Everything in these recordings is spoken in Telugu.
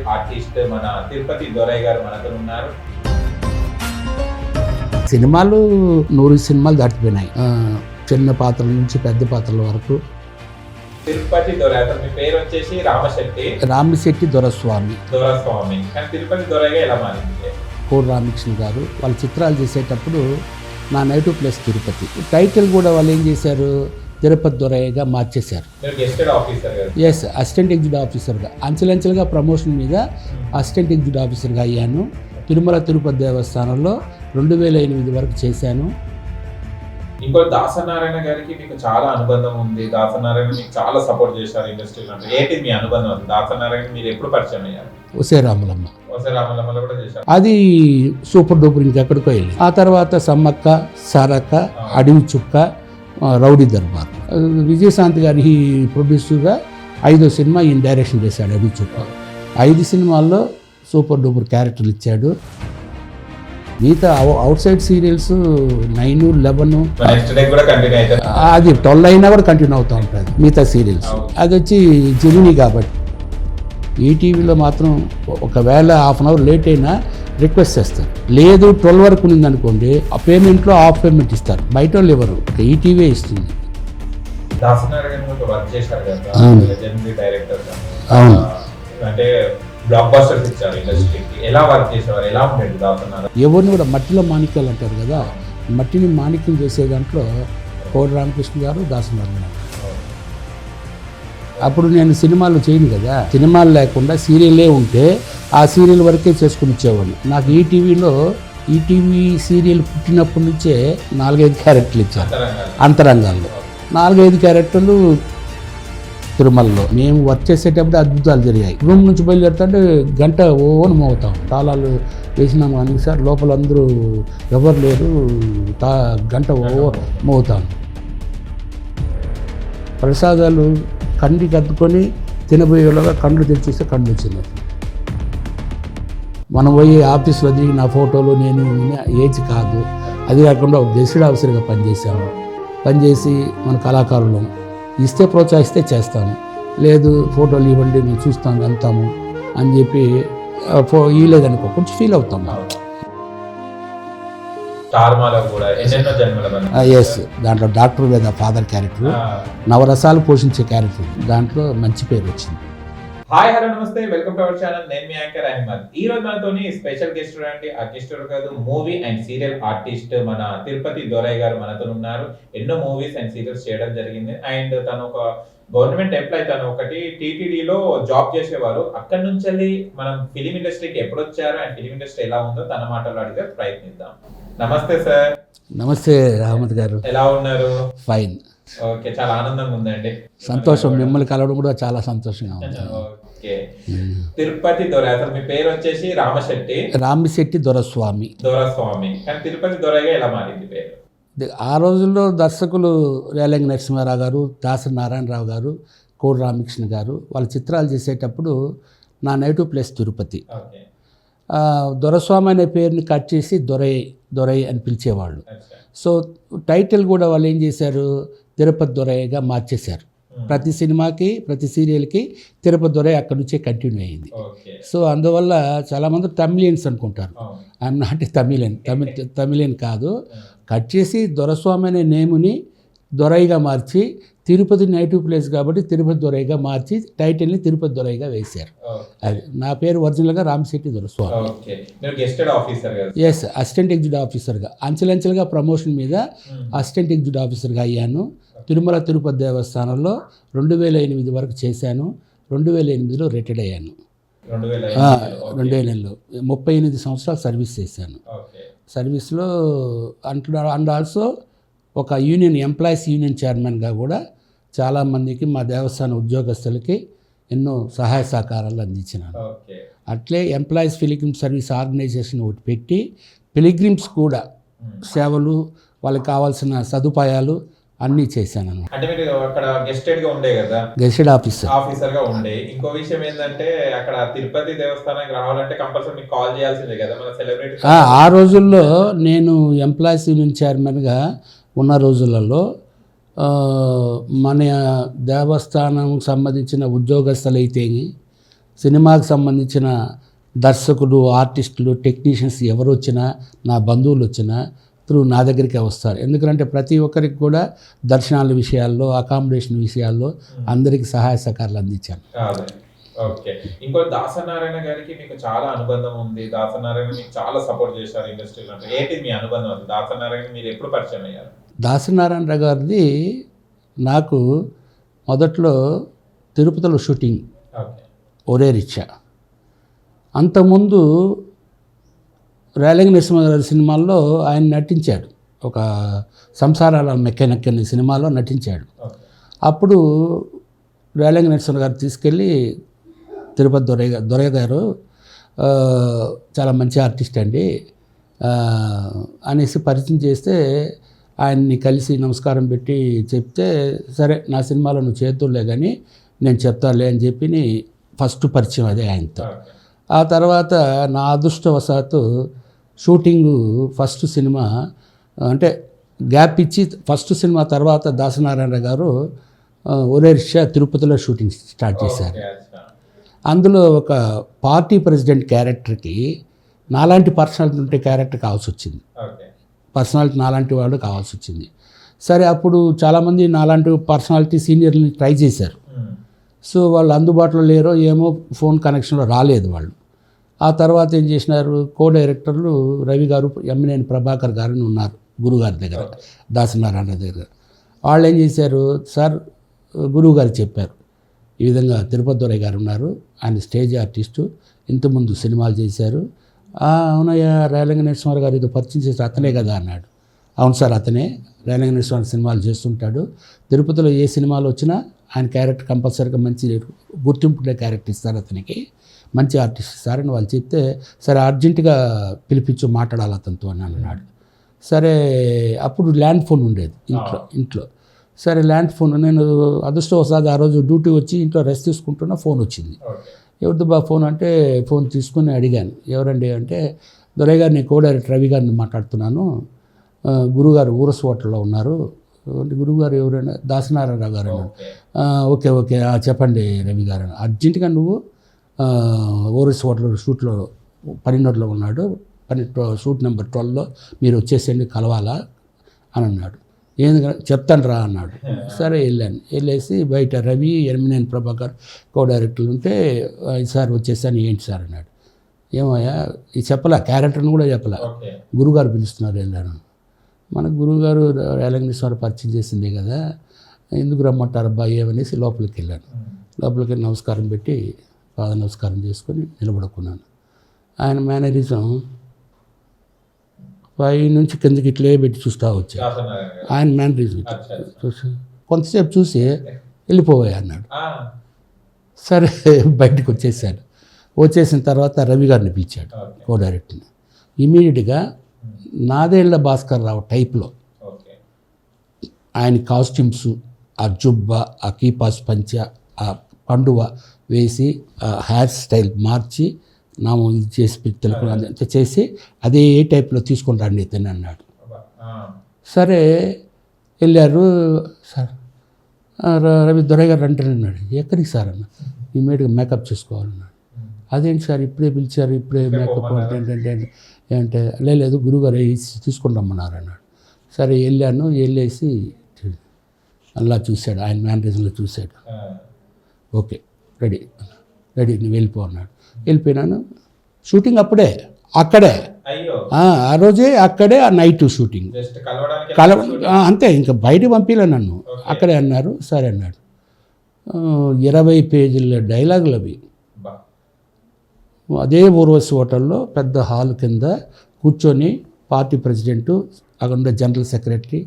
సీరియల్ ఆర్టిస్ట్ మన తిరుపతి దొరయ్య గారు మనతో ఉన్నారు. సినిమాలు 100 సినిమాలు దాటిపోయినాయి, చిన్న పాత్రల నుంచి పెద్ద పాత్రల వరకు. తిరుపతి దొరయ్య, మీ పేరు వచ్చేసి రామిశెట్టి దొరస్వామి. కానీ తిరుపతి దొరయ్యగా ఎలా మారింది? కోడి రామకృష్ణ గారు వాళ్ళ చిత్రాలు చేసేటప్పుడు నా నేటివ్ ప్లేస్ తిరుపతి. టైటిల్ కూడా వాళ్ళు ఏం చేశారు, తిరుపతి దొరయ్యగా మార్చేశారు. ఎస్, అసిస్టెంట్ ఎగ్జిక్యూటివ్ ఆఫీసర్గా అంచెలంచెలుగా ప్రమోషన్ మీద అసిస్టెంట్ ఎగ్జిక్యూటివ్ ఆఫీసర్గా అయ్యాను. తిరుమల తిరుపతి దేవస్థానంలో 2008 వరకు చేశాను. ఇంకో దాసనారాయణ గారికి మీకు చాలా అనుబంధం ఉంది. దాసనారాయణ మీకు చాలా సపోర్ట్ చేశారు ఇండస్ట్రీలో. ఏంటి మీ అనుబంధం? దాసనారాయణ మీరు ఎప్పుడు పరిచయం అయ్యారు? ఒసే రామలమ్మ కూడా చేశారు. అది సూపర్ డూపర్, ఇంకెక్కడికో వెళ్ళి. ఆ తర్వాత సమ్మక్క, సారక్క, అడవి చుక్క, రౌడీ దర్బార్. విజయశాంతి గారి ప్రొడ్యూసర్గా 5వ సినిమా ఈయన డైరెక్షన్ చేశాడు. అడవి చుక్క 5 సినిమాల్లో సూపర్ డూపర్ క్యారెక్టర్లు ఇచ్చాడు. మిగతా అవుట్ సైడ్ సీరియల్స్ 9, 11 అది 12 అయినా కూడా కంటిన్యూ అవుతూ ఉంటుంది. మిగతా సీరియల్స్ అది వచ్చి జెమినీ కాబట్టి. ఈటీవీలో మాత్రం ఒకవేళ హాఫ్ అన్ అవర్ లేట్ అయినా రిక్వెస్ట్ చేస్తారు. లేదు 12 వరకు ఉంది అనుకోండి, ఆ పేమెంట్లో హాఫ్ పేమెంట్ ఇస్తారు. బయట వాళ్ళు ఎవరు, ఈటీవీ ఇస్తుంది. అవును, అంటే బ్లాక్ బస్టర్స్ ఇచ్చారు ఇండస్ట్రీకి. ఎలా వర్క్ చేసేవారు, ఎలా ఉండేది దాసనారాయణ? ఎవరిని కూడా మట్టిలో మాణిక్యాలు అంటారు కదా, మట్టిని మాణిక్యం చేసే దాంట్లో కోడి రామకృష్ణ గారు, దాసనారాయణ. అప్పుడు నేను సినిమాలు చేయను కదా, సినిమాలు లేకుండా సీరియలే ఉంటే ఆ సీరియల్ వరకే చేసుకుని ఇచ్చేవాడిని. నాకు ఈటీవీ సీరియల్ పుట్టినప్పటి నుంచే 4-5 క్యారెక్టర్లు ఇచ్చారు. అంతరంగాల్లో 4-5 క్యారెక్టర్లు తిరుమలలో. మేము వర్క్ చేసేటప్పుడు అద్భుతాలు జరిగాయి. రూమ్ నుంచి బయలుదేరుతుంటే గంట ఓని మోగుతాం. తాళాలు వేసినాం కానీ సార్ లోపల అందరూ ఎవరు లేరు, గంట మోగుతాం. ప్రసాదాలు కండికి అద్దుకొని తినబోయేలాగా కళ్ళు తెరిచేస్తే కళ్ళు వచ్చింది. మనం పోయి ఆఫీస్లో దిగిన ఫోటోలు నేను ఏజ్ కాదు. అది కాకుండా ఒక గెస్టెడ్ ఆఫీసర్గా పనిచేసి మన కళాకారులు ఇస్తే ప్రోత్సహిస్తే చేస్తాము, లేదు ఫోటోలు ఇవ్వండి మేము చూస్తాము వెళ్తాము అని చెప్పి ఇవ్వలేదనుకో కొంచెం ఫీల్ అవుతాం. ఎస్, దాంట్లో డాక్టర్ లేదా ఫాదర్ క్యారెక్టర్, నవరసాలు పోషించే క్యారెక్టర్, దాంట్లో మంచి పేరు వచ్చింది. హాయ్, హలో, నమస్తే, వెల్కమ్ టు అవర్ ఛానల్. నేను మీ యాంకర్ అహ్మద్. ఈ రోజు మనతోని స్పెషల్ గెస్ట్ అండి, ఆ గెస్ట్ కాదు, మూవీ అండ్ సీరియల్ ఆర్టిస్ట్ మన తిరుపతి దొరయ్య గారు మనతో ఉన్నారు. ఎన్నో మూవీస్ అండ్ సీరియల్స్ చేయడం జరిగింది. అండ్ తను ఒక గవర్నమెంట్ ఎంప్లాయ్. తను ఒకటి టీటీడీలో జాబ్ చేసేవారు. అక్కడి నుంచి వెళ్ళి మనం ఫిలిం ఇండస్ట్రీకి ఎప్పుడు వచ్చారు అండ్ ఫిలిం ఇండస్ట్రీ ఎలా ఉందో తన మాటలు అడిగే ప్రయత్నిద్దాం. నమస్తే సార్. నమస్తే అహ్మద్ గారు, ఎలా ఉన్నారు? ఫైన్. ఓకే, చాలా ఆనందంగా ఉందండి. సంతోషం, మిమ్మల్ని కలవడం కూడా చాలా సంతోషంగా ఉంది. తిరుపతి దొరయ్య, అసలు మీ పేరు వచ్చేసి రామిశెట్టి దొరస్వామి. కానీ తిరుపతి దొరయ్యగా ఎలా మారింది పేరు? ఆ రోజుల్లో దర్శకులు రేలంగి నరసింహారావు గారు, దాసనారాయణరావు గారు, కోడి రామకృష్ణ గారు వాళ్ళ చిత్రాలు చేసేటప్పుడు నా నేటివ్ ప్లేస్ తిరుపతి. దొరస్వామి అనే పేరుని కట్ చేసి దొరయ్య అని పిలిచేవాళ్ళు. సో టైటిల్ కూడా వాళ్ళు ఏం చేశారు, తిరుపతి దొరయ్యగా మార్చేశారు. ప్రతి సినిమాకి, ప్రతి సీరియల్కి తిరుపతి దొరయ్య అక్కడి నుంచే కంటిన్యూ అయ్యింది. సో అందువల్ల చాలామంది తమిళియన్స్ అనుకుంటారు. ఐఎమ్ నాట్ తమిళియన్ కాదు. కట్ చేసి దొరస్వామి అనే నేముని దొరయ్యగా మార్చి, తిరుపతి నేటివ్ ప్లేస్ కాబట్టి తిరుపతి దొరయ్యగా మార్చి టైటిల్ని తిరుపతి దొరయ్యగా వేశారు. అది నా పేరు ఒరిజినల్గా Ramisetti Doraswamy. Yes, assistant executive ఆఫీసర్గా అంచెలంచెలుగా ప్రమోషన్ మీద అసిస్టెంట్ ఎగ్జిక్యూటివ్ ఆఫీసర్గా అయ్యాను. తిరుమల తిరుపతి దేవస్థానంలో 2008 వరకు చేశాను. 2008లో రిటైర్డ్ అయ్యాను. 2000లో 38 సంవత్సరాలు సర్వీస్ చేశాను. సర్వీస్లో అండ్ ఆల్సో ఒక ఎంప్లాయీస్ యూనియన్ చైర్మన్గా కూడా చాలామందికి మా దేవస్థాన ఉద్యోగస్తులకి ఎన్నో సహాయ సహకారాలు అందించినాను. అట్లే ఎంప్లాయీస్ పిలిగ్రిమ్ సర్వీస్ ఆర్గనైజేషన్ ఒకటి పెట్టి పిలిగ్రిమ్స్ కూడా సేవలు, వాళ్ళకి కావాల్సిన సదుపాయాలు అన్నీ చేశాను. అంటే మీరు అక్కడ గెస్టెడ్ ఆఫీసర్గా ఉండే. ఇంకో విషయం ఏంటంటే అక్కడ తిరుపతి దేవస్థానానికి రావాలంటే కంపల్సరీ మీకు కాల్ చేయాల్సిందే కదా మన సెలబ్రిటీ. ఆ రోజుల్లో నేను ఎంప్లాయీస్ యూనియన్ చైర్మన్గా ఉన్న రోజులలో మన దేవస్థానం సంబంధించిన ఉద్యోగస్తులైతే సినిమాకి సంబంధించిన దర్శకులు, ఆర్టిస్టులు, టెక్నీషియన్స్ ఎవరు వచ్చినా, నా బంధువులు వచ్చినా నా దగ్గరికే వస్తారు. ఎందుకంటే ప్రతి ఒక్కరికి కూడా దర్శనాల విషయాల్లో, అకామిడేషన్ విషయాల్లో అందరికీ సహాయ సహకారాలు అందించాను. ఓకే. ఇంకో దాసనారాయణ గారికి మీకు చాలా అనుబంధం ఉంది. దాసనారాయణ మీకు చాలా సపోర్ట్ చేశారు ఇండస్ట్రీలో. అంటే ఏంటి మీ అనుబంధం? అది దాసనారాయణ మీరు ఎప్పుడు పరిచయం అయ్యారు? దాసనారాయణ గారిది నాకు మొదట్లో తిరుపతిలో షూటింగ్, ఓకే. ఒరే రిక్షా. అంతకుముందు రేలంగి నరసింహారావు సినిమాల్లో ఆయన నటించాడు. ఒక సంసారాల మెకానిక్ అనే సినిమాలో నటించాడు. ఓకే. అప్పుడు రేలంగి నరసింహారావు గారు తీసుకెళ్ళి తిరుపతి దొరయ్య గారు చాలా మంచి ఆర్టిస్ట్ అండి అనేసి పరిచయం చేస్తే, ఆయన్ని కలిసి నమస్కారం పెట్టి చెప్తే, సరే నా సినిమాలో నువ్వు చేతులే కానీ నేను చెప్తాలే అని చెప్పి ఫస్ట్ పరిచయం అదే ఆయనతో. ఆ తర్వాత నా అదృష్టవశాత్తు షూటింగు ఫస్ట్ సినిమా అంటే గ్యాప్ ఇచ్చి ఫస్ట్ సినిమా తర్వాత దాసనారాయణ గారు ఒరే రిక్షా తిరుపతిలో షూటింగ్ స్టార్ట్ చేశారు. అందులో ఒక పార్టీ ప్రెసిడెంట్ క్యారెక్టర్కి నాలాంటి పర్సనాలిటీ ఉంటే క్యారెక్టర్ కావాల్సి వచ్చింది. పర్సనాలిటీ నాలాంటి వాడు కావాల్సి వచ్చింది. సరే, అప్పుడు చాలామంది నాలాంటి పర్సనాలిటీ సీనియర్ని ట్రై చేశారు. సో వాళ్ళు అందుబాటులో లేరో ఏమో, ఫోన్ కనెక్షన్లో రాలేదు వాళ్ళు. ఆ తర్వాత ఏం చేసినారు, కో డైరెక్టర్లు రవి గారు, ఎమ్మినేని ప్రభాకర్ గారు ఉన్నారు గురుగారి దగ్గర, దాసనారాయణ దగ్గర. వాళ్ళు ఏం చేశారు, సార్ గురువు గారు చెప్పారు, ఈ విధంగా తిరుపతి దొరయ్య గారు ఉన్నారు, ఆయన స్టేజ్ ఆర్టిస్టు, ఇంతకుముందు సినిమాలు చేశారు. అవునయ్యా, రేలంగి నరసింహారావు గారు ఇది పరిచయం చేసి అతనే కదా అన్నాడు. అవును సార్, అతనే రేలంగి నరసింహారావు సినిమాలు చేస్తుంటాడు. తిరుపతిలో ఏ సినిమాలు వచ్చినా ఆయన క్యారెక్టర్ కంపల్సరీగా మంచి గుర్తింపుడే క్యారెక్టర్ ఇస్తారు, అతనికి మంచి ఆర్టిస్ట్ ఇస్తారని వాళ్ళు చెప్తే, సరే అర్జెంటుగా పిలిపించు మాట్లాడాలి అతనితో అని అన్నాడు. సరే, అప్పుడు ల్యాండ్ ఫోన్ ఉండేది ఇంట్లో. సరే ల్యాండ్ ఫోన్, నేను అదృష్టవశాత్తు ఆ రోజు డ్యూటీ వచ్చి ఇంట్లో రెస్ట్ తీసుకుంటున్నా, ఫోన్ వచ్చింది. ఎవరితో బా ఫోన్ అంటే, ఫోన్ తీసుకుని అడిగాను, ఎవరండి అంటే, దొరయ్య గారు నేను కో డైరెక్టర్ రవి గారిని మాట్లాడుతున్నాను, గురుగారు ఊరస్ హోటల్లో ఉన్నారు. గురువుగారు ఎవరైనా? దాసనారాయణరావు గారు అన్నాడు. ఓకే ఓకే చెప్పండి రవి గారు, అర్జెంటుగా నువ్వు ఊరస్ హోటల్ షూట్లో పనినోట్లో ఉన్నాడు, షూట్ నెంబర్ 12లో మీరు వచ్చేసేయండి, కలవాలా అని అన్నాడు. ఏంది చెప్తాను రా అన్నాడు. సరే వెళ్ళాను. వెళ్ళేసి బయట రవి, ఎమ్మినేని ప్రభాకర్ కో డైరెక్టర్లు ఉంటే, సార్ వచ్చేసాను, ఏంటి సార్ అన్నాడు. ఏమయ్యా ఇది చెప్పలా, క్యారెక్టర్ని కూడా చెప్పలా, గురుగారు పిలుస్తున్నారు వెళ్ళాను. మన గురువుగారు రేలంగి నరసింహారావు పరిచయం చేసిందే కదా, ఎందుకు రమ్మంటారు అబ్బాయి ఏమనేసి లోపలికి వెళ్ళాను. లోపలికి వెళ్ళి నమస్కారం పెట్టి పాద నమస్కారం చేసుకొని నిలబడుకున్నాను. ఆయన మేనరిజం పై నుంచి కిందకి ఇట్లే పెట్టి చూస్తూ వచ్చాను. ఆయన మేనరిజం చూసి కొంతసేపు చూసి వెళ్ళిపోయా అన్నాడు. సరే బయటకు వచ్చేసాడు. వచ్చేసిన తర్వాత రవి గారిని పిలిచాడు, కో డైరెక్టర్ని. ఇమీడియట్గా నాదేళ్ల భాస్కర్ రావు టైప్లో ఆయన కాస్ట్యూమ్స్, ఆ జుబ్బా, ఆ కీపాస్ పంచ, ఆ పండువ వేసి, ఆ హెయిర్ స్టైల్ మార్చి, నామం ఇది చేసి తెలుపు చేసి అదే టైప్లో తీసుకొని రండి ఇతని అన్నాడు. సరే వెళ్ళారు. సార్ రవి దొరయ్య గారు అంటే అన్నాడు. ఎక్కడికి సార్ అన్న? ఇమీడియట్గా మేకప్ చేసుకోవాలన్నాడు. అదేంటి సార్ ఇప్పుడే పిలిచారు, ఇప్పుడే మేకప్ అంటే లేదు గురువుగారు తీసుకొని రమ్మన్నారు అన్నాడు. సరే వెళ్ళాను. వెళ్ళేసి అలా చూశాడు, ఆయన మేనరిజంలో చూశాడు. ఓకే రెడీ నువ్వు వెళ్ళిపో అన్నాడు. వెళ్ళిపోయినాను. షూటింగ్ అప్పుడే అక్కడే, ఆ రోజే అక్కడే, ఆ నైట్ షూటింగ్ అంతే, ఇంకా బయట పంపిలే నన్ను, అక్కడే అన్నారు. సరే అన్నాడు. 20 పేజీల డైలాగులు అవి. అదే ఊర్వశి హోటల్లో పెద్ద హాల్ కింద కూర్చొని పార్టీ ప్రెసిడెంటు, అక్కడ ఉండే జనరల్ సెక్రటరీ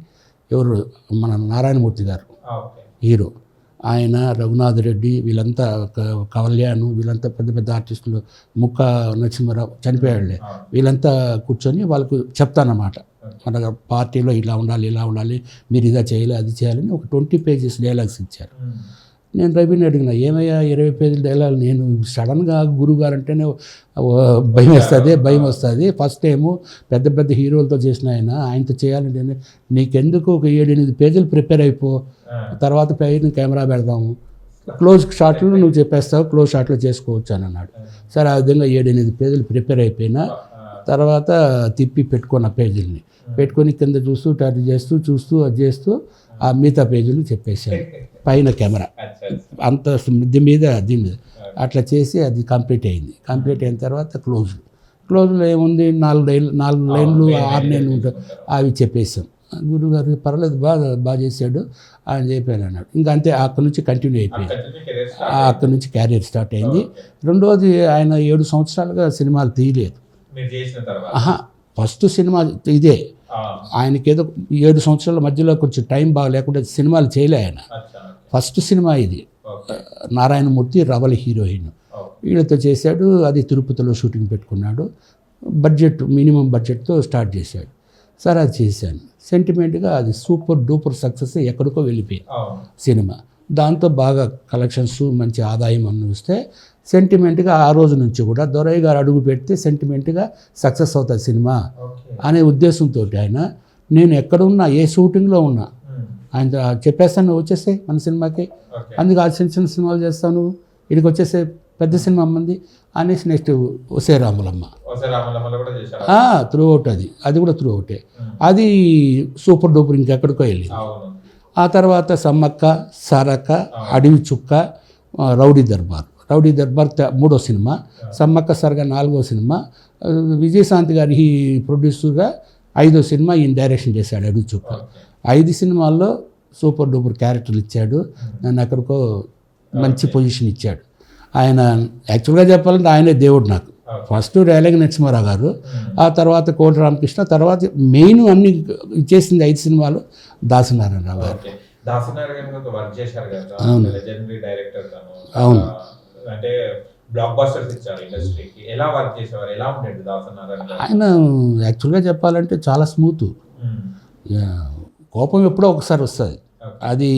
ఎవరు, మన నారాయణమూర్తి గారు హీరో, ఆయన, రఘునాథ్ రెడ్డి, వీళ్ళంతా కళ్యాణ్, వీళ్ళంతా పెద్ద పెద్ద ఆర్టిస్టులు, ముక్క నరసింహారావు చనిపోయాడులే, వీళ్ళంతా కూర్చొని వాళ్ళకు చెప్తానన్నమాట, మన పార్టీలో ఇలా ఉండాలి, మీరు ఇదా చేయాలి, అది చేయాలని ఒక 20 పేజెస్ డైలాగ్స్ ఇచ్చారు. నేను రవిని అడిగిన, ఏమయ్యా 20 పేజీల డైలాగ్, నేను సడన్గా గురువుగారు అంటేనే భయం వస్తుంది. ఫస్ట్ టైము పెద్ద పెద్ద హీరోలతో చేసిన ఆయనతో చేయాలంటే నీకెందుకు ఒక 7-8 పేజీలు ప్రిపేర్ అయిపో, తర్వాత పైన కెమెరా పెడదాము, క్లోజ్ షాట్లు నువ్వు చెప్పేస్తావు, క్లోజ్ షాట్లో చేసుకోవచ్చు అని అన్నాడు. సరే ఆ విధంగా 7-8 పేజీలు ప్రిపేర్ అయిపోయినా తర్వాత తిప్పి పెట్టుకున్న పేజీలని పెట్టుకొని కింద చూస్తూ టర్న్ చేస్తూ చూస్తూ అది చేస్తూ ఆ మిగతా పేజీలు చెప్పేసాను. పైన కెమెరా అంత మిద్ది మీద దీని మీద అట్లా చేసి అది కంప్లీట్ అయింది. కంప్లీట్ అయిన తర్వాత క్లోజ్లో ఏముంది 4 లైన్లు 6 లైన్లు ఉంటాయి, అవి చెప్పేసాం. గురుగారు పర్వాలేదు బాగా చేశాడు అని చెప్పాను అన్నాడు. ఇంకా అంతే అక్కడి నుంచి కంటిన్యూ అయిపోయింది. అక్కడి నుంచి క్యారియర్ స్టార్ట్ అయింది. రెండోది ఆయన 7 సంవత్సరాలుగా సినిమాలు తీయలేదు. ఫస్ట్ సినిమా ఇదే. ఆయనకి ఏదో 7 సంవత్సరాల మధ్యలో కొంచెం టైం బాగా లేకుండా సినిమాలు చేయలే ఆయన. ఫస్ట్ సినిమా ఇది. నారాయణమూర్తి రవలి హీరోయిన్ వీళ్ళతో చేశాడు. అది తిరుపతిలో షూటింగ్ పెట్టుకున్నాడు. మినిమం బడ్జెట్తో స్టార్ట్ చేశాడు. సరే అది చేశాను. సెంటిమెంట్గా అది సూపర్ డూపర్ సక్సెస్, ఎక్కడికో వెళ్ళిపోయింది సినిమా. దాంతో బాగా కలెక్షన్స్, మంచి ఆదాయం అనుభవిస్తే సెంటిమెంట్గా ఆ రోజు నుంచి కూడా దొరయ్య గారు అడుగు పెడితే సెంటిమెంట్గా సక్సెస్ అవుతుంది సినిమా అనే ఉద్దేశంతో ఆయన నేను ఎక్కడున్నా ఏ షూటింగ్లో ఉన్నా ఆయన చెప్పేస్తాను వచ్చేస్తే మన సినిమాకి, అందుకు ఆ చిన్న సినిమాలు చేస్తాను, ఇక్కడికి వచ్చేసే పెద్ద సినిమా మంది అనేసి నెక్స్ట్ ఒసే రాములమ్మ త్రూ అవుట్, అది కూడా త్రూ అవుటే. అది సూపర్ డూపర్ ఇంకెక్కడికో వెళ్ళింది. ఆ తర్వాత సమ్మక్క సారక్క, అడవి చుక్క, రౌడీ దర్బార్ మూడో సినిమా, సమ్మక్క సారక్క 4వ సినిమా, విజయశాంతి గారి ప్రొడ్యూసర్గా 5వ సినిమా ఈయన డైరెక్షన్ చేశాడు అడవి చుక్క. 5 సినిమాల్లో సూపర్ డూపర్ క్యారెక్టర్లు ఇచ్చాడు. నన్ను ఎక్కడికో మంచి పొజిషన్ ఇచ్చాడు ఆయన. యాక్చువల్గా చెప్పాలంటే ఆయనే దేవుడు నాకు. ఫస్ట్ రేలంగి నరసింహారావు గారు, ఆ తర్వాత కోటి రామకృష్ణ, తర్వాత మెయిన్ అన్ని ఇచ్చేసింది 5 సినిమాలు దాసనారాయణరావు గారు. అవును. అంటే బ్లాక్ బస్టర్స్ ఇచ్చారు ఇండస్ట్రీకి. ఎలా వర్క్ చేసేవారు, ఎలా ఉండేది దాసనారాయణ? ఆయన యాక్చువల్గా చెప్పాలంటే చాలా స్మూత్. కోపం ఎప్పుడో ఒకసారి వస్తుంది. అది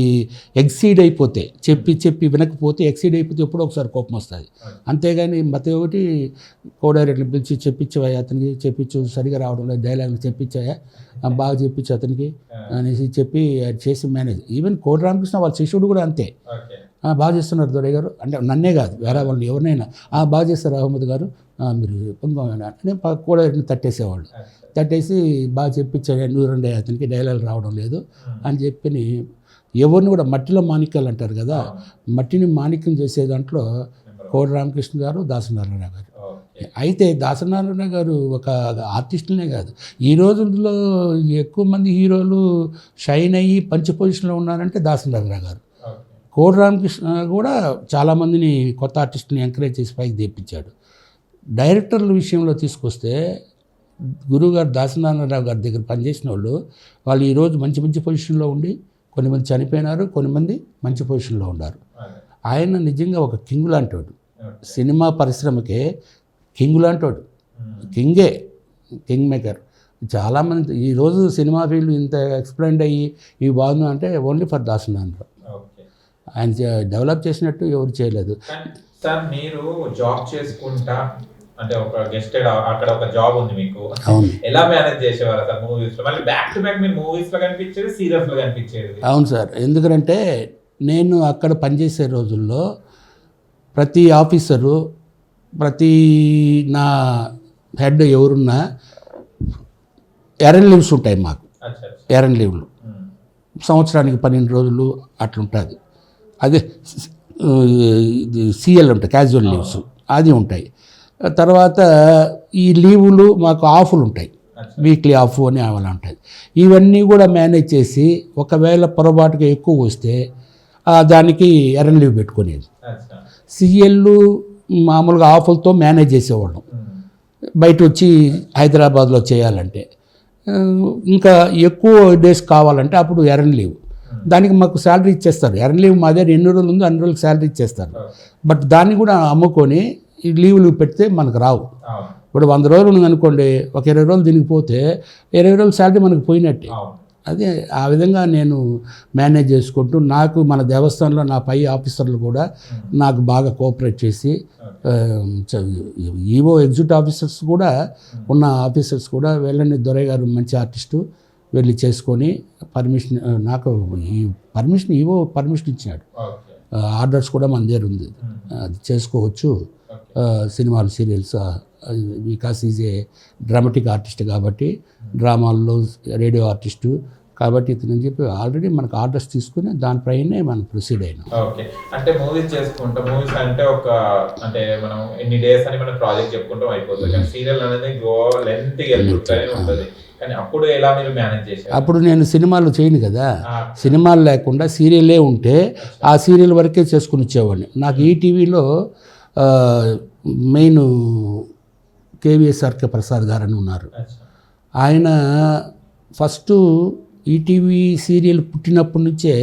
ఎక్సీడ్ అయిపోతే చెప్పి వినకపోతే ఎక్సీడ్ అయిపోతే ఎప్పుడో ఒకసారి కోపం వస్తుంది. అంతేగాని ప్రతి ఒకటి కో-డైరెక్టర్ని పిలిచి చెప్పించావా అతనికి, చెప్పించు సరిగా రావడం లేదు, డైలాగులు చెప్పించాయా బాగా చెప్పించు అతనికి అనేసి చెప్పి చేసి మేనేజ్. ఈవెన్ కోటి రామకృష్ణ వాళ్ళ శిష్యుడు కూడా అంతే, బాగా చేస్తున్నారు దొరయ్య గారు అంటే నన్నే కాదు వేరే వాళ్ళని ఎవరినైనా బాగా చేస్తారు అహ్మద్ గారు మీరు నేను కూడా తట్టేసేవాళ్ళు. తట్టేసి బాగా చెప్పించాడు, నువ్వు రండి అతనికి డైలాగ్ రావడం లేదు అని చెప్పి ఎవరిని కూడా మట్టిలో మాణిక్యాలు అంటారు కదా, మట్టిని మాణిక్యం చేసే దాంట్లో కోడి రామకృష్ణ గారు, దాసనారాయణ గారు. అయితే దాసనారాయణ గారు ఒక ఆర్టిస్టులనే కాదు, ఈ రోజుల్లో ఎక్కువ మంది హీరోలు షైన్ అయ్యి పంచ పొజిషన్లో ఉన్నారంటే దాసనారాయణ గారు. కోడి రామకృష్ణ కూడా చాలామందిని కొత్త ఆర్టిస్టుని ఎంకరేజ్ చేసి పైకి తెప్పించాడు. డైరెక్టర్ల విషయంలో తీసుకొస్తే గురువుగారు దాసనారాయణరావు గారి దగ్గర పనిచేసిన వాళ్ళు ఈరోజు మంచి పొజిషన్లో ఉండి కొంతమంది చనిపోయినారు, కొంతమంది మంచి పొజిషన్లో ఉన్నారు. ఆయన నిజంగా ఒక కింగ్ లాంటివాడు, సినిమా పరిశ్రమకే కింగ్ లాంటివాడు, కింగ్ మేకర్. చాలామంది ఈరోజు సినిమా ఫీల్డ్ ఇంత ఎక్స్ప్లెయిన్ అయ్యి ఇవి బాగుంది అంటే ఓన్లీ ఫర్ దాసనారాయణరావు. ఆయన డెవలప్ చేసినట్టు ఎవరు చేయలేదు. సార్ మీరు జాబ్ చేసుకుంటా అంటే ఒక గెస్టెడ్ అక్కడ ఒక జాబ్ ఉంది మీకు, ఎలా మేనేజ్ చేసేవారు సార్ మూవీస్ లో? మళ్ళీ బ్యాక్ టు బ్యాక్ మీరు మూవీస్ లో కనిపించేది, సీరియల్స్ లో కనిపించేది. అవును సార్, ఎందుకంటే నేను అక్కడ పనిచేసే రోజుల్లో ప్రతి ఆఫీసరు, ప్రతి నా హెడ్ ఎవరున్నా ఎరన్ లీవ్స్ ఉంటాయి మాకు. ఎరన్ లీవ్లు సంవత్సరానికి 12 రోజులు అట్లుంటుంది. అదే సిఎల్ ఉంటాయి, క్యాజువల్ లీవ్స్ అది ఉంటాయి. తర్వాత ఈ లీవులు మాకు ఆఫ్లు ఉంటాయి, వీక్లీ ఆఫ్ అని అలా ఉంటాయి. ఇవన్నీ కూడా మేనేజ్ చేసి ఒకవేళ పొరపాటుగా ఎక్కువ వస్తే దానికి ఎరన్ లీవ్ పెట్టుకునేది. సిఎల్ మామూలుగా ఆఫ్లతో మేనేజ్ చేసేవాళ్ళం. బయట వచ్చి హైదరాబాద్లో చేయాలంటే ఇంకా ఎక్కువ డేస్ కావాలంటే అప్పుడు ఎరన్ లీవ్, దానికి మాకు శాలరీ ఇచ్చేస్తారు. ఎరన్ లీవ్ మా దగ్గర ఎన్ని రోజులు ఉందో అన్ని రోజులకు శాలరీ ఇచ్చేస్తారు. బట్ దాన్ని కూడా అమ్ముకొని ఈ లీవులు పెడితే మనకు రావు. ఇప్పుడు 100 రోజులు ఉందనుకోండి, ఒక 20 రోజులు దీనికి పోతే 20 రోజులు శాలరీ మనకు పోయినట్టే. అదే ఆ విధంగా నేను మేనేజ్ చేసుకుంటూ, నాకు మన దేవస్థానంలో నా పై ఆఫీసర్లు కూడా నాకు బాగా కోఆపరేట్ చేసి, ఈవో ఎగ్జిక్యూటివ్ ఆఫీసర్స్ కూడా ఉన్న ఆఫీసర్స్ కూడా వెళ్ళండి దొరయ్య గారు మంచి ఆర్టిస్టు వెళ్ళి చేసుకొని పర్మిషన్, నాకు ఈ పర్మిషన్ ఈవో పర్మిషన్ ఇచ్చినాడు. ఆర్డర్స్ కూడా మన దగ్గర ఉంది, అది చేసుకోవచ్చు. సినిమాలు serials Vikas is a dramatic artist కాబట్టి, డ్రామాల్లో రేడియో ఆర్టిస్టు కాబట్టి ఇతనని చెప్పి ఆల్రెడీ మనకు ఆర్డర్స్ తీసుకుని దానిపైనే మనం ప్రొసీడ్ అయినాం. ఓకే, అంటే మూవీస్ చేసుకుంటాం. మూవీస్ అంటే అంటే మనం ఎన్ని డేస్ అని మనం ప్రాజెక్ట్ చెప్పుకుంటాం అయిపోతుంది, కానీ సీరియల్ అనేది లెంత్ ఉంటుంది. కానీ అప్పుడు ఎలా మీరు మేనేజ్ చేశారు? అప్పుడు నేను సినిమాలు చేయను కదా, సినిమాలు లేకుండా సీరియలే ఉంటే ఆ సీరియల్ వరకే చేసుకుని వచ్చేవాడిని. నాకు ఈటీవీలో మెయిన్ కేవీఎస్ఆర్కే ప్రసాద్ గారు అని ఉన్నారు. ఆయన ఫస్ట్ ఈటీవీ సీరియల్ పుట్టినప్పటి నుంచే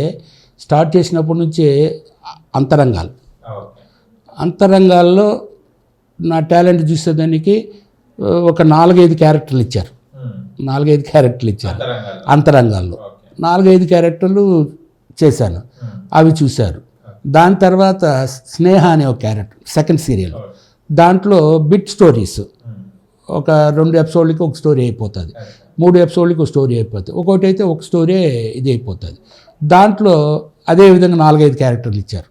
స్టార్ట్ చేసినప్పటి నుంచే అంతరంగాల్లో నా టాలెంట్ చూసేదానికి ఒక 4-5 క్యారెక్టర్లు ఇచ్చారు. 4-5 క్యారెక్టర్లు ఇచ్చారు అంతరంగాల్లో. 4-5 క్యారెక్టర్లు చేశాను, అవి చూశారు. దాని తర్వాత స్నేహ అనే ఒక క్యారెక్టర్ సెకండ్ సీరియల్, దాంట్లో బిట్ స్టోరీస్, ఒక 2 ఎపిసోడ్లకి ఒక స్టోరీ అయిపోతుంది, 3 ఎపిసోడ్లకి ఒక స్టోరీ అయిపోతుంది, ఒకటి అయితే ఒక స్టోరీ ఇది అయిపోతుంది. దాంట్లో అదేవిధంగా 4-5 క్యారెక్టర్లు ఇచ్చారు,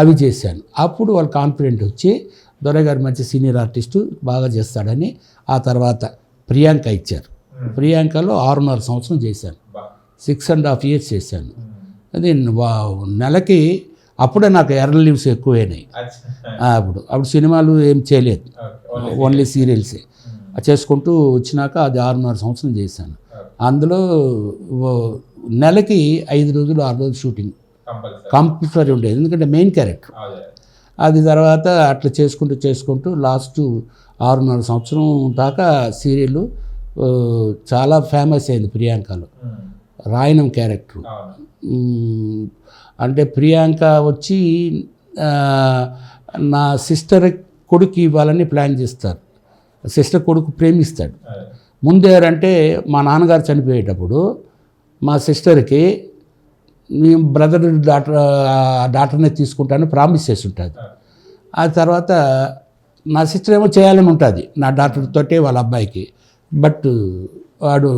అవి చేశాను. అప్పుడు వాళ్ళు కాన్ఫిడెంట్ వచ్చి దొరై గారు మంచి సీనియర్ ఆర్టిస్టు బాగా చేస్తాడని ఆ తర్వాత ప్రియాంక ఇచ్చారు. ప్రియాంకలో 6.5 సంవత్సరం చేశాను, 6.5 years చేశాను. అది నెలకి అప్పుడే నాకు ఎర్ర లీవ్స్ ఎక్కువైనాయి. అప్పుడు సినిమాలు ఏం చేయలేదు, ఓన్లీ సీరియల్సే చేసుకుంటూ వచ్చినాక అది 6.5 సంవత్సరం చేశాను. అందులో నెలకి 5 రోజులు 6 రోజులు షూటింగ్ కంపల్సరీ ఉండేది, ఎందుకంటే మెయిన్ క్యారెక్టర్. అది తర్వాత అట్లా చేసుకుంటూ లాస్ట్ 6.5 సంవత్సరం దాకా సీరియల్ చాలా ఫేమస్ అయింది. ప్రియాంకలో రాయనం క్యారెక్టర్, అంటే ప్రియాంక వచ్చి నా సిస్టర్ కొడుకు ఇవ్వాలని ప్లాన్ చేస్తారు. సిస్టర్ కొడుకు ప్రేమిస్తాడు. ముందేరంటే మా నాన్నగారు చనిపోయేటప్పుడు మా సిస్టర్కి నీ బ్రదర్ డాక్టర్నే తీసుకుంటానని ప్రామిస్ చేసి ఉంటుంది. ఆ తర్వాత నా సిస్టర్ ఏమో చేయాలని ఉంటుంది నా డాక్టర్తోటే వాళ్ళ అబ్బాయికి. బట్ వాడు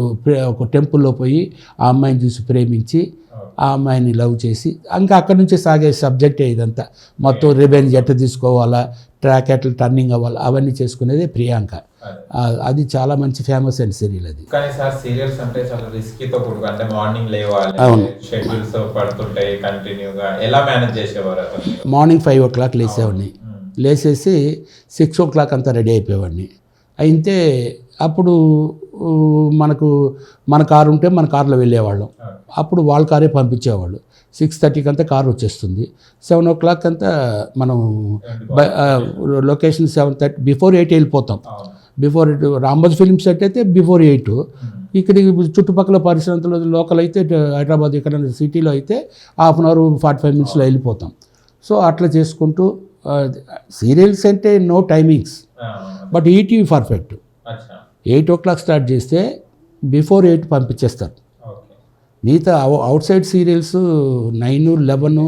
ఒక టెంపుల్లో పోయి ఆ అమ్మాయిని చూసి ప్రేమించి ఆ అమ్మాయిని లవ్ చేసి ఇంకా అక్కడి నుంచే సాగే సబ్జెక్టే ఇదంతా. మొత్తం రివెంజ్ ఎట్లా తీసుకోవాలా, ట్రాక్ ఎట్లా టర్నింగ్ అవ్వాలి, అవన్నీ చేసుకునేది ప్రియాంక. అది చాలా మంచి ఫేమస్ అయిన సీరియల్ అది. కానీ సార్ సీరియల్స్ అంటే చాలా రిస్కీతో కూడుకు, అంటే మార్నింగ్ లేవాలి, షెడ్యూల్స్ పడుతుంటాయి కంటిన్యూగా, ఎలా మేనేజ్ చేసేవారు? మార్నింగ్ 5 o'clock లేసేవాడిని, లేచేసి 6 o'clock అంతా రెడీ అయిపోయేవాడిని. అయితే అప్పుడు మన కారు ఉంటే మన కారులో వెళ్ళేవాళ్ళం. అప్పుడు వాళ్ళ కారే పంపించేవాళ్ళు. 6:30కి అంతా కారు వచ్చేస్తుంది. 7 o'clock అంతా మనం లొకేషన్ 7:30 బిఫోర్ 8 వెళ్ళిపోతాం. బిఫోర్ 8 రాంబోజ్ ఫిల్మ్ సెట్ అయితే బిఫోర్ 8. ఇక్కడికి చుట్టుపక్కల పరిసరాంతలో లోకల్ అయితే హైదరాబాద్ ఇక్కడ సిటీలో అయితే 1/2 hour 45 minutesలో వెళ్ళిపోతాం. సో అట్లా చేసుకుంటూ సీరియల్స్ అంటే no timings, but ETV perfect. 8 o'clock start చేస్తే బిఫోర్ 8 పంపించేస్తారు. మిగతా అవుట్ సైడ్ సీరియల్స్ 9, 11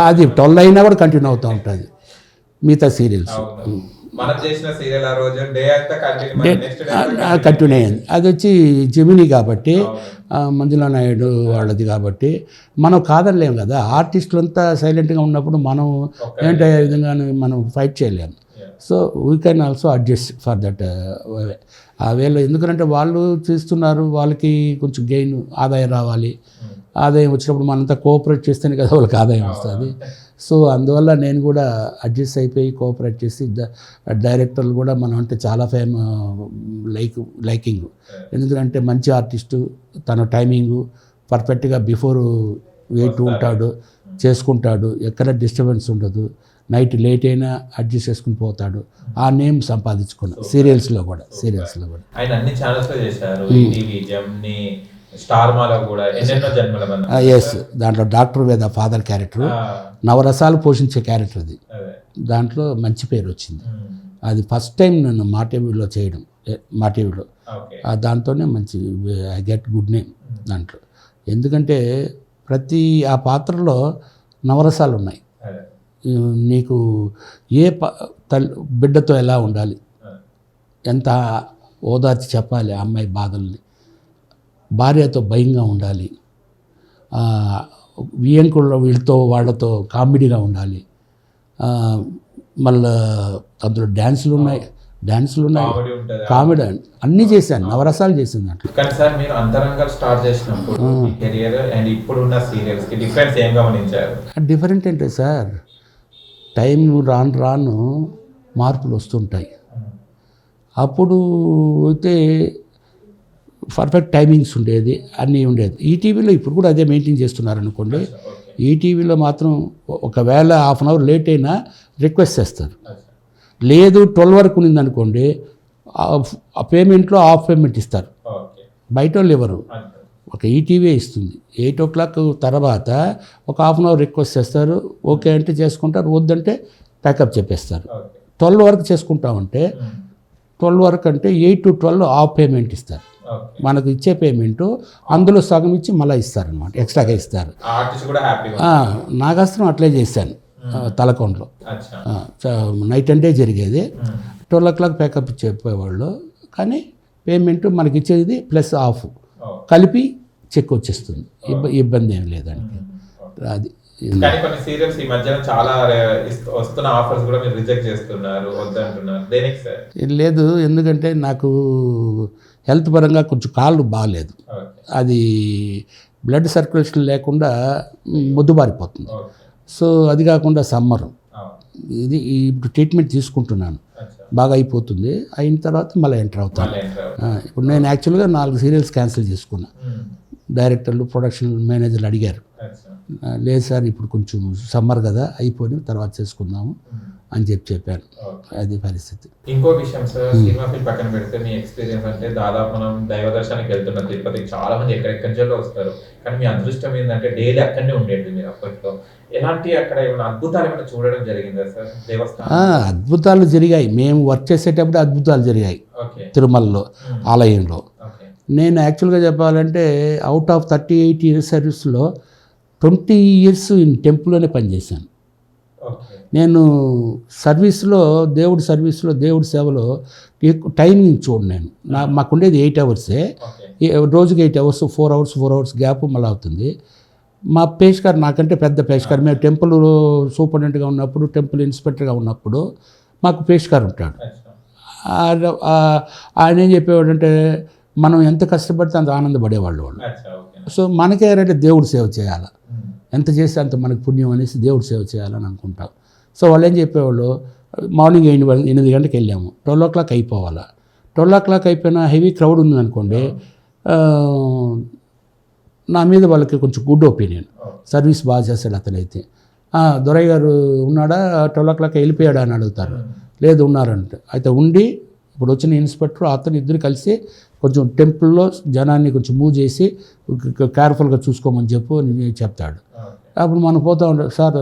అది 12 అయినా కూడా కంటిన్యూ అవుతూ ఉంటుంది మిగతా సీరియల్స్. కంటిన్యూ అయ్యింది. అది వచ్చి జెమినీ కాబట్టి, మంజులా నాయుడు వాళ్ళది కాబట్టి మనం కాదనలేము కదా. ఆర్టిస్టులు అంతా సైలెంట్గా ఉన్నప్పుడు మనం ఏంటి ఆ విధంగా మనం ఫైట్ చేయలేము. So we can also adjust for that ఆ వేలో. ఎందుకంటే వాళ్ళు చేస్తున్నారు, వాళ్ళకి కొంచెం గెయిన్ ఆదాయం రావాలి. ఆదాయం వచ్చినప్పుడు మనంతా కోఆపరేట్ చేస్తేనే కదా వాళ్ళకి ఆదాయం వస్తుంది. సో అందువల్ల నేను కూడా అడ్జస్ట్ అయిపోయి కోఆపరేట్ చేసి డైరెక్టర్లు కూడా మనం అంటే చాలా లైకింగ్. ఎందుకంటే మంచి ఆర్టిస్టు, తన టైమింగు పర్ఫెక్ట్గా బిఫోర్ 8 ఉంటాడు, చేసుకుంటాడు, ఎక్కడ డిస్టర్బెన్స్ ఉండదు. నైట్ లేట్ అయినా అడ్జస్ట్ చేసుకుని పోతాడు. ఆ నేమ్ సంపాదించుకున్నాను సీరియల్స్లో కూడా. ఆయన అన్ని ఛానల్స్లో చేశారు, ఈటీవీ, జెమినీ, స్టార్ మాలో కూడా ఎన్నెన్నో జన్మల బంధం. ఎస్, దాంట్లో డాక్టర్ వేద ఫాదర్ క్యారెక్టర్ నవరసాలు పోషించే క్యారెక్టర్ అది. దాంట్లో మంచి పేరు వచ్చింది. అది ఫస్ట్ టైం నేను మా టీవీలో చేయడం, మా టీవీలో. దాంతోనే మంచి ఐ గెట్ గుడ్ నేమ్ దాంట్లో. ఎందుకంటే ప్రతి ఆ పాత్రలో నవరసాలు ఉన్నాయి. నీకు ఏ బిడ్డతో ఎలా ఉండాలి, ఎంత ఓదార్చి చెప్పాలి ఆ అమ్మాయి బాధల్ని, భార్యతో భయంగా ఉండాలి, వియంకుల వీళ్ళతో వాళ్ళతో కామెడీగా ఉండాలి. మళ్ళా అందులో డ్యాన్సులు ఉన్నాయి, కామెడీ ఉంటుంది. కామెడీ అన్నీ చేశాను, నవరసాలు చేసింది దాంట్లో. కానీ సార్ మీరు అంతరంగాలు స్టార్ట్ చేసినప్పుడు మీ కెరియర్ అండ్ ఇప్పుడున్న సీరియల్స్ కి డిఫరెన్స్ ఏం గమనించారు? డిఫరెంట్ అంటే సార్, టైం రాను మార్పులు వస్తుంటాయి. అప్పుడు అయితే పర్ఫెక్ట్ టైమింగ్స్ ఉండేది, అన్నీ ఉండేది. ఈటీవీలో ఇప్పుడు కూడా అదే మెయింటైన్ చేస్తున్నారు అనుకోండి. ఈటీవీలో మాత్రం ఒకవేళ హాఫ్ అన్ అవర్ లేట్ అయినా రిక్వెస్ట్ చేస్తారు. లేదు 12 వరకు ఉన్నింది అనుకోండి, ఆ పేమెంట్లో హాఫ్ పేమెంట్ ఇస్తారు. బయట వాళ్ళు ఎవరు, ఒక ఈటీవీ ఇస్తుంది. 8 o'clock తర్వాత ఒక హాఫ్ అన్ అవర్ రిక్వెస్ట్ చేస్తారు. ఓకే అంటే చేసుకుంటారు, వద్దంటే ప్యాకప్ చెప్పేస్తారు. 12 వరకు చేసుకుంటామంటే 12 వరకు అంటే 8 to 12 హాఫ్ పేమెంట్ ఇస్తారు. మనకు ఇచ్చే పేమెంట్ అందులో సగం ఇచ్చి మళ్ళీ ఇస్తారనమాట, ఎక్స్ట్రాగా ఇస్తారు. నాగాస్త్రం అట్లే చేశాను తలకొండలో. నైట్ అంటే జరిగేది. 12 o'clock ప్యాకప్ చెప్పేవాళ్ళు, కానీ పేమెంట్ మనకి ఇచ్చేది ప్లస్ హాఫ్ కలిపి చెక్ వచ్చేస్తుంది. ఇబ్బంది ఏం లేదండి. అది కానీ కొన్ని సీరియల్స్ ఈ మధ్యన చాలా వస్తున్న ఆఫర్స్ కూడా మీరు రిజెక్ట్ చేస్తున్నారు, వద్దంటున్నారు. దేనికి సార్? లేదు, ఎందుకంటే నాకు హెల్త్ పరంగా కొంచెం కాళ్ళు బాగాలేదు. అది బ్లడ్ సర్క్యులేషన్ లేకుండా మొద్దుబారిపోతుంది. సో అది కాకుండా సమ్మర్ ఇది ఇప్పుడు ట్రీట్మెంట్ తీసుకుంటున్నాను, బాగా అయిపోతుంది. అయిన తర్వాత మళ్ళీ ఎంటర్ అవుతాను. ఇప్పుడు నేను యాక్చువల్గా 4 సీరియల్స్ క్యాన్సిల్ చేసుకున్నా. డైరెక్టర్లు, ప్రొడక్షన్ మేనేజర్లు అడిగారు, లేదు సార్ ఇప్పుడు కొంచెం సమ్మర్ కదా అయిపోయి తర్వాత చేసుకుందాము అని చెప్పాను. అది పరిస్థితి. ఇంకో విషయం సార్, సినిమా ఫీల్డ్ పక్కన పెడితే మీ ఎక్స్పీరియన్స్ అంటే దాదాపు మనం దైవ దర్శనానికి వెళ్తున్నాం తిరుపతికి, చాలా మంది ఎక్కడెక్కడి నుంచో వస్తారు. కానీ మీ అదృష్టం ఏంటంటే డైలీ అక్కడనే ఉండేది మీరు అప్పట్లో. ఎలాంటి అక్కడ ఏమైనా అద్భుతాలు ఏమైనా చూడడం జరిగిందా సార్ దేవస్థానం? అద్భుతాలు జరిగాయి. మేము వర్క్ చేసేటప్పుడు అద్భుతాలు జరిగాయి తిరుమలలో ఆలయంలో. నేను యాక్చువల్గా చెప్పాలంటే అవుట్ ఆఫ్ 38 years సర్వీస్లో 20 years ఇన్ టెంపుల్లోనే పనిచేశాను. నేను సర్వీస్లో దేవుడి సేవలో ఎక్కువ టైమింగ్ చూడండి. నేను మాకుండేది 8 hours, రోజుకి 8 hours, 4 hours గ్యాప్ మళ్ళీ అవుతుంది. మా పేష్కార్ నాకంటే పెద్ద పేష్కార్, మేము టెంపుల్ సూపరింటెండెంట్గా ఉన్నప్పుడు, టెంపుల్ ఇన్స్పెక్టర్గా ఉన్నప్పుడు మాకు పేష్కార్ ఉంటాడు. ఆయన ఏం చెప్పేవాడు అంటే మనం ఎంత కష్టపడితే అంత ఆనందపడేవాళ్ళు వాళ్ళు. సో మనకేంటంటే దేవుడి సేవ చేయాలి, ఎంత చేస్తే అంత మనకు పుణ్యం అనేసి దేవుడి సేవ చేయాలని అనుకుంటాం. సో వాళ్ళు ఏం చెప్పేవాళ్ళు, మార్నింగ్ 8 గంటలకు వెళ్ళాము, 12 o'clock అయిపోవాలి. 12 o'clock అయిపోయినా హెవీ క్రౌడ్ ఉంది అనుకోండి, నా మీద వాళ్ళకి కొంచెం గుడ్ ఒపీనియన్, సర్వీస్ బాగా చేస్తాడు అతనైతే. దొరయ్య గారు ఉన్నాడా, 12 o'clock వెళ్ళిపోయాడా అని అడుగుతారు. లేదు ఉన్నారంటే, అయితే ఉండి ఇప్పుడు వచ్చిన ఇన్స్పెక్టర్ అతను ఇద్దరు కలిసి కొంచెం టెంపుల్లో జనాన్ని కొంచెం మూవ్ చేసి కేర్ఫుల్గా చూసుకోమని అని చెప్తాడు. అప్పుడు మనం పోతా ఉంటాం, సార్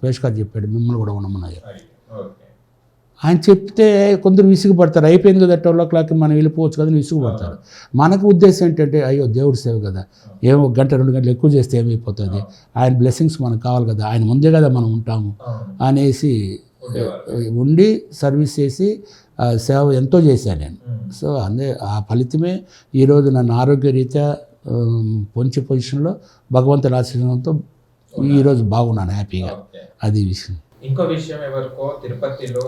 పేష్కార్ చెప్పాడు మిమ్మల్ని కూడా ఉండమన్నారు. ఆయన చెప్తే కొందరు విసుగుపడతారు, అయిపోయింది కదా 12 o'clock మనం వెళ్ళిపోవచ్చు కదా అని విసుగుపడతారు. మనకు ఉద్దేశం ఏంటంటే అయ్యో దేవుడి సేవ కదా, ఏమో 1 గంట 2 గంటలు ఎక్కువ చేస్తే ఏమైపోతుంది, ఆయన బ్లెస్సింగ్స్ మనకు కావాలి కదా, ఆయన ముందే కదా మనం ఉంటాము అనేసి ఉండి సర్వీస్ చేసి సేవ ఎంతో చేశాను నేను. సో ఆ ఫలితమే ఈరోజు నన్ను ఆరోగ్యరీత్యా పొంచి పొజిషన్లో భగవంతుని ఆశీర్వాదంతో ఈరోజు బాగున్నాను, హ్యాపీగా. అది విషయం. ఇంకో విషయం, ఎవరికో తిరుపతిలో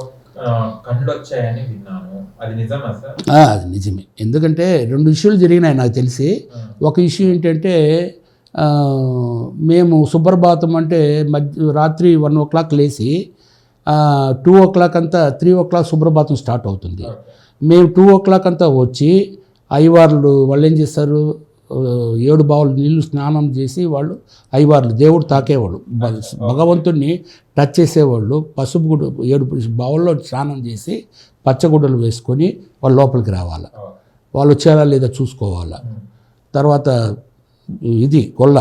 కళ్ళు వచ్చాయని విన్నాను, అది నిజమా సార్? అది నిజమే. ఎందుకంటే 2 ఇష్యూలు జరిగినాయి నాకు తెలిసి. ఒక ఇష్యూ ఏంటంటే మేము సుప్రభాతం అంటే రాత్రి 1 o'clock లేచి 2 o'clock అంతా 3 o'clock సుప్రభాతం స్టార్ట్ అవుతుంది. మేము 2 o'clock అంతా వచ్చి అయ్యవార్లు వాళ్ళు ఏం చేస్తారు, 7 బావులు నీళ్లు స్నానం చేసి వాళ్ళు అయ్యవార్లు దేవుడు తాకేవాళ్ళు, భగవంతుడిని టచ్ చేసేవాళ్ళు. పసుపు గుడ్డ 7 బావుల్లో స్నానం చేసి పచ్చగుడ్డలు వేసుకొని వాళ్ళు లోపలికి రావాలి. వాళ్ళు వచ్చారా లేదా చూసుకోవాలా. తర్వాత ఇది గొల్ల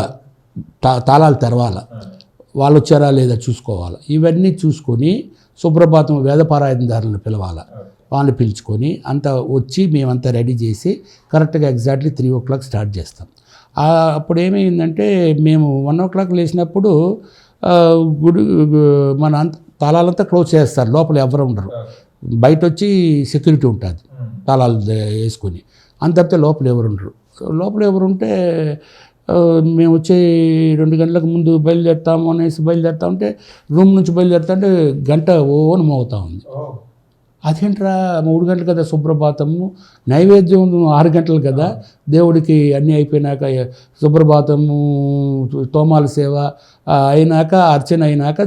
తాళాలు తెరవాల, వాళ్ళు వచ్చారా లేదా చూసుకోవాలి. ఇవన్నీ చూసుకొని సుప్రభాతం వేదపారాయణదారులను పిలవాలి. వాళ్ళని పిలుచుకొని అంతా వచ్చి మేమంతా రెడీ చేసి కరెక్ట్గా ఎగ్జాక్ట్లీ 3 o'clock స్టార్ట్ చేస్తాం. అప్పుడు ఏమైందంటే మేము 1 o'clock లేచినప్పుడు గుడి మన తాళాలంతా క్లోజ్ చేస్తారు, లోపల ఎవరు ఉండరు. బయట వచ్చి సెక్యూరిటీ ఉంటుంది తాళాలు వేసుకొని, అంత లోపల ఎవరు ఉండరు. లోపల ఎవరు ఉంటే మేము వచ్చే 2 గంటలకు ముందు బయలుదేరుతాము అనేసి బయలుదేరుతా ఉంటే రూమ్ నుంచి బయలుదేరుతా అంటే గంట ఓన్ మోగుతూ ఉంది. అదేంట్రా 3 గంటలు కదా సుప్రభాతము, నైవేద్యం 6 గంటలు కదా, దేవుడికి అన్నీ అయిపోయినాక సుప్రభాతము తోమాల సేవ అయినాక అర్చన అయినాక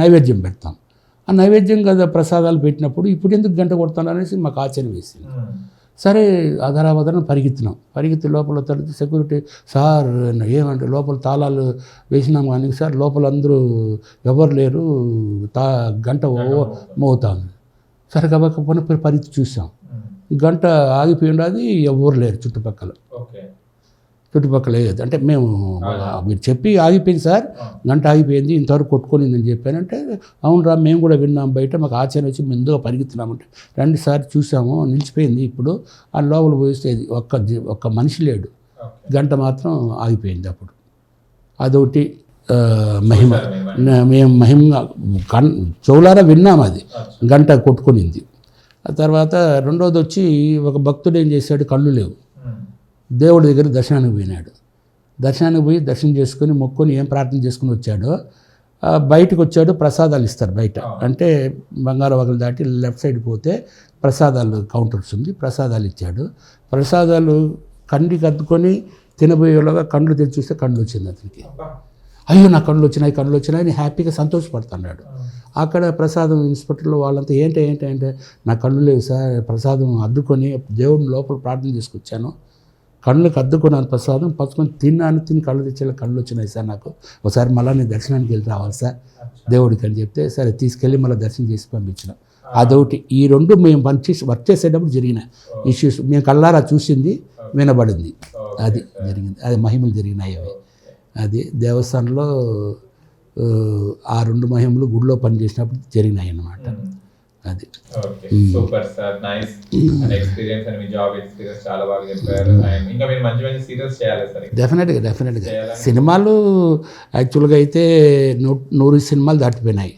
నైవేద్యం పెడతాం. ఆ నైవేద్యం కదా ప్రసాదాలు పెట్టినప్పుడు ఇప్పుడు ఎందుకు గంట కొడతాను అనేసి మాకు ఆశ్చర్యం వేసింది. సరే అధరావధరం పరిగెత్తి లోపల తడితే సెక్యూరిటీ సార్ ఏమంటే లోపల తాళాలు వేసినాం కానీ సార్ లోపల అందరూ ఎవరు లేరు, గంట మోగుతాను. సరే కాబట్టి పరిగెత్తి చూసాం, గంట ఆగిపోయింది, అది ఎవరు లేరు చుట్టుపక్కల లేదు. అంటే మేము మీరు చెప్పి ఆగిపోయింది సార్, గంట ఆగిపోయింది, ఇంతవరకు కొట్టుకునిందని చెప్పానంటే అవునరా మేము కూడా విన్నాం, బయట మాకు ఆశ్చర్యం వచ్చి ముందుగా పరిగెత్తున్నామంటే 2 సార్లు చూసాము నిలిచిపోయింది. ఇప్పుడు ఆ లోపల పోయిస్తే ఒక్క మనిషి లేడు, గంట మాత్రం ఆగిపోయింది. అప్పుడు అదొకటి మహిమ, మేము మహిమ చెవులారా విన్నాం, అది గంట కొట్టుకునింది. ఆ తర్వాత రెండోది వచ్చి ఒక భక్తుడు ఏం చేశాడు, కళ్ళు లేవు, దేవుడి దగ్గర దర్శనానికి పోయినాడు. దర్శనానికి పోయి దర్శనం చేసుకుని మొక్కుని ఏం ప్రార్థన చేసుకుని వచ్చాడో బయటకు వచ్చాడు. ప్రసాదాలు ఇస్తారు బయట, అంటే బంగారు వగలు దాటి లెఫ్ట్ సైడ్ పోతే ప్రసాదాలు కౌంటర్స్ ఉంది, ప్రసాదాలు ఇచ్చాడు. ప్రసాదాలు కండికి అద్దుకొని తినబోయేలాగా కళ్ళు తెరిచి చూస్తే కళ్ళు వచ్చింది అతనికి. అయ్యో నా కళ్ళు వచ్చినాయి అని హ్యాపీగా సంతోషపడుతున్నాడు. అక్కడ ప్రసాదం ఇన్స్పెక్టర్లు వాళ్ళంతా ఏంటంటే నా కళ్ళు లేవు సార్, ప్రసాదం అద్దుకొని దేవుడిని లోపల ప్రార్థన చేసుకొచ్చాను, కళ్ళకి అద్దుకున్నాను, ప్రసాదం పచ్చుకొని తిని కళ్ళు తెచ్చేలా కళ్ళు వచ్చినాయి సార్, నాకు ఒకసారి మళ్ళీ నేను దర్శనానికి వెళ్ళి రావాలి సార్ దేవుడికి అని చెప్తే సరే తీసుకెళ్ళి మళ్ళీ దర్శనం చేసి పంపించిన. అదొకటి. ఈ 2 మేము వర్క్ చేసేటప్పుడు జరిగిన ఇష్యూస్, మేము కళ్ళారా చూసింది, వినబడింది, అది జరిగింది. అది మహిమలు జరిగినాయి అవి. అది దేవస్థానంలో ఆ 2 మహిమలు గుడిలో పనిచేసినప్పుడు జరిగినాయి అన్నమాట. అది super sir, nice experience and me job experience చాలా బాగా చెప్పారు. అండ్ ఇంకా మీరు మంచి మంచి సీరియల్స్ చేయాలి సార్. డెఫినెట్గా సినిమాలు యాక్చువల్గా అయితే 100 సినిమాలు దాటిపోయినాయి.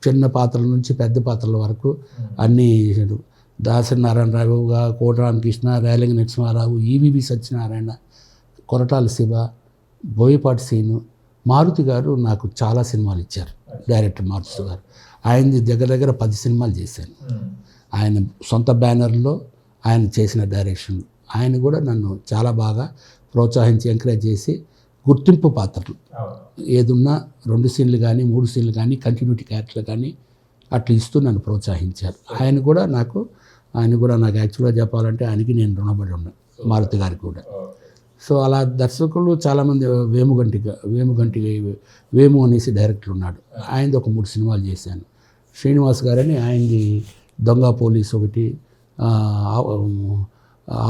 చిన్న పాత్రల నుంచి పెద్ద పాత్రల వరకు అన్నీ దాసరి నారాయణరావుగా, కోట రామకృష్ణ, రేలంగి నరసింహారావు, ఈవీవి సత్యనారాయణ, కొరటాల శివ, బోయపాటి సీను, మారుతి గారు నాకు చాలా సినిమాలు ఇచ్చారు. డైరెక్టర్ మారుతి గారు, ఆయనది దగ్గర 10 సినిమాలు చేశాను. ఆయన సొంత బ్యానర్లో ఆయన చేసిన డైరెక్షన్, ఆయన కూడా నన్ను చాలా బాగా ప్రోత్సహించి ఎంకరేజ్ చేసి గుర్తింపు పాత్రలు ఏదున్నా 2 సీన్లు కానీ 3 సీన్లు కానీ కంటిన్యూటీ క్యారెక్టర్లు కానీ అట్లా ఇస్తూ నన్ను ప్రోత్సహించారు. ఆయన కూడా నాకు యాక్చువల్గా చెప్పాలంటే ఆయనకి నేను రుణపడి ఉన్నాను, మారుతి గారికి కూడా. సో అలా దర్శకులు చాలామంది, వేము అనేసి డైరెక్టర్ ఉన్నాడు, ఆయనది ఒక 3 సినిమాలు చేశాను. శ్రీనివాస్ గారని ఆయనది దొంగ పోలీస్ ఒకటి,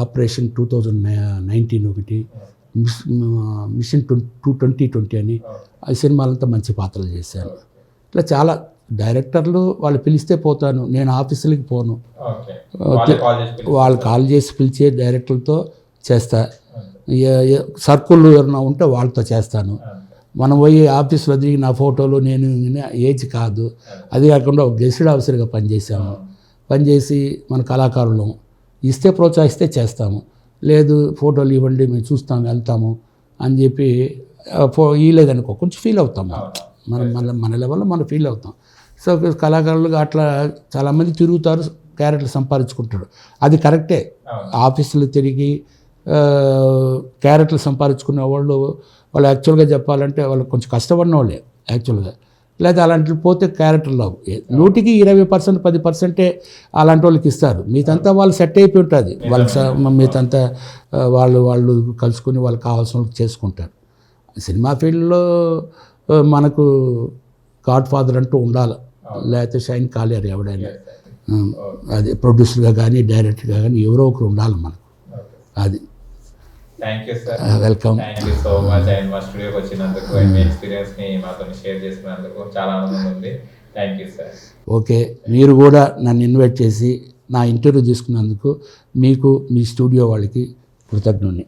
ఆపరేషన్ 2019 ఒకటి, మిషన్ 2020 అని, ఆ సినిమాలంతా మంచి పాత్రలు చేశాను. ఇట్లా చాలా డైరెక్టర్లు వాళ్ళు పిలిస్తే పోతాను, నేను ఆఫీసులకి పోను, వాళ్ళు కాల్ చేసి పిలిచే డైరెక్టర్లతో చేస్తా. సర్కుల్ ఎవరైనా ఉంటే వాళ్ళతో చేస్తాను. మనం పోయి ఆఫీస్లో దిగి నా ఫోటోలు నేను ఏజ్ కాదు. అది కాకుండా ఒక గెస్టెడ్ ఆఫీసర్గా పనిచేసి మన కళాకారులు ఇస్తే ప్రోత్సహిస్తే చేస్తాము, లేదు ఫోటోలు ఇవ్వండి మేము చూస్తాము వెళ్తాము అని చెప్పి ఇవ్వలేదనుకో కొంచెం ఫీల్ అవుతాం. మన లెవెల్లో మనం ఫీల్ అవుతాం. సో కళాకారులుగా అట్లా చాలామంది తిరుగుతారు, క్యారెక్టర్లు సంపాదించుకుంటారు, అది కరెక్టే. ఆఫీసులు తిరిగి క్యారెక్టర్లు సంపాదించుకున్న వాళ్ళు యాక్చువల్గా చెప్పాలంటే వాళ్ళు కొంచెం కష్టపడిన వాళ్ళే యాక్చువల్గా. లేదా అలాంటి పోతే క్యారెక్టర్లో 100కి 20%, 10% అలాంటి వాళ్ళకి ఇస్తారు. మీతంతా వాళ్ళు సెట్ అయిపోయి ఉంటుంది, వాళ్ళకి మీతంతా వాళ్ళు కలుసుకుని వాళ్ళకి కావాల్సిన వాళ్ళకి చేసుకుంటారు. సినిమా ఫీల్డ్లో మనకు గాడ్ ఫాదర్ అంటూ ఉండాలి, లేకపోతే షైన్ కాలేరు ఎవడైనా. అది ప్రొడ్యూసర్గా కానీ డైరెక్టర్గా కానీ ఎవరో ఒకరు ఉండాలి మనకు. అది thank you sir, welcome. Thank you so much. And మా స్టూడియోకి వచ్చినందుకు అండ్ మీ ఎక్స్పీరియన్స్ని మాతో షేర్ చేసుకున్నందుకు చాలా ఆనందంగా ఉంది. Thank you sir. ఓకే, మీరు కూడా నన్ను ఇన్వైట్ చేసి నా ఇంటర్వ్యూ తీసుకున్నందుకు మీకు మీ స్టూడియో వాళ్ళకి కృతజ్ఞుని.